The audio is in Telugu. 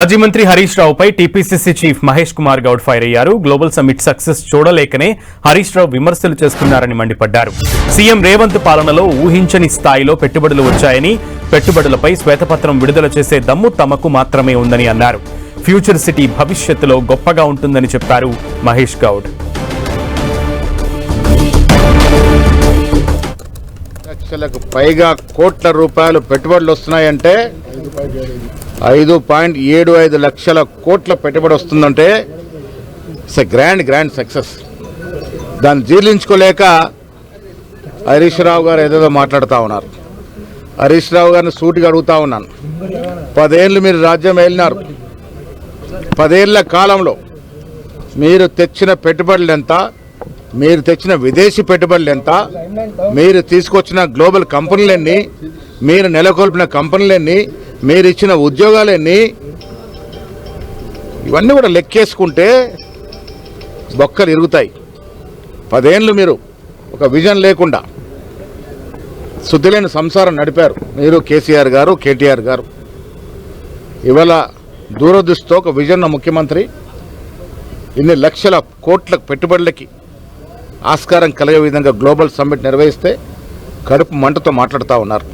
మాజీ మంత్రి హరీష్ రావుపై TPCC chief Mahesh Kumar Goud fire అయ్యారు. గ్లోబల్ సమ్మిట్ సక్సెస్ చూడలేకనే హరీష్ రావు విమర్శలు చేస్తున్నారని మండిపడ్డారు. సీఎం రేవంత్ పాలనలో ఊహించని స్థాయిలో పెట్టుబడులు వచ్చాయని, పెట్టుబడులపై శ్వేతపత్రం విడుదల చేసే దమ్ము తమకు మాత్రమే ఉందని అన్నారు. ఫ్యూచర్ సిటీ భవిష్యత్తులో గొప్పగా ఉంటుందని చెప్పారు మహేష్ గౌడ్. లక్షలకు పైగా కోట్ల రూపాయలు పెట్టుబడులు వస్తున్నాయంటే 5.75 లక్షల కోట్ల పెట్టుబడి వస్తుందంటే ఇట్స్ ఎ గ్రాండ్ సక్సెస్. దాన్ని జీర్ణించుకోలేక హరీష్ రావు గారు ఏదేదో మాట్లాడుతూ ఉన్నారు. హరీష్ రావు గారిని సూటిగా అడుగుతా ఉన్నాను, 10 ఏళ్ళు మీరు రాజ్యం ఏలినారు. 10 ఏళ్ల కాలంలో మీరు తెచ్చిన పెట్టుబడులు ఎంత, మీరు తెచ్చిన విదేశీ పెట్టుబడులు ఎంత, మీరు తీసుకొచ్చిన గ్లోబల్ కంపెనీలన్నీ, మీరు నెలకొల్పిన కంపెనీలన్నీ, మీరు ఇచ్చిన ఉద్యోగాలన్నీ, ఇవన్నీ కూడా లెక్కేసుకుంటే బొక్కలు ఇరుగుతాయి. 10 ఏళ్ళు మీరు ఒక విజన్ లేకుండా శుద్ధిలేని సంసారం నడిపారు మీరు, కేసీఆర్ గారు, కేటీఆర్ గారు. ఇవాళ దూరదృష్టితో ఒక విజన్ ముఖ్యమంత్రి ఇన్ని లక్షల కోట్ల పెట్టుబడులకి ఆస్కారం కలిగే విధంగా గ్లోబల్ సమ్మిట్ నిర్వహిస్తే కడుపు మంటతో మాట్లాడుతూ ఉన్నారు.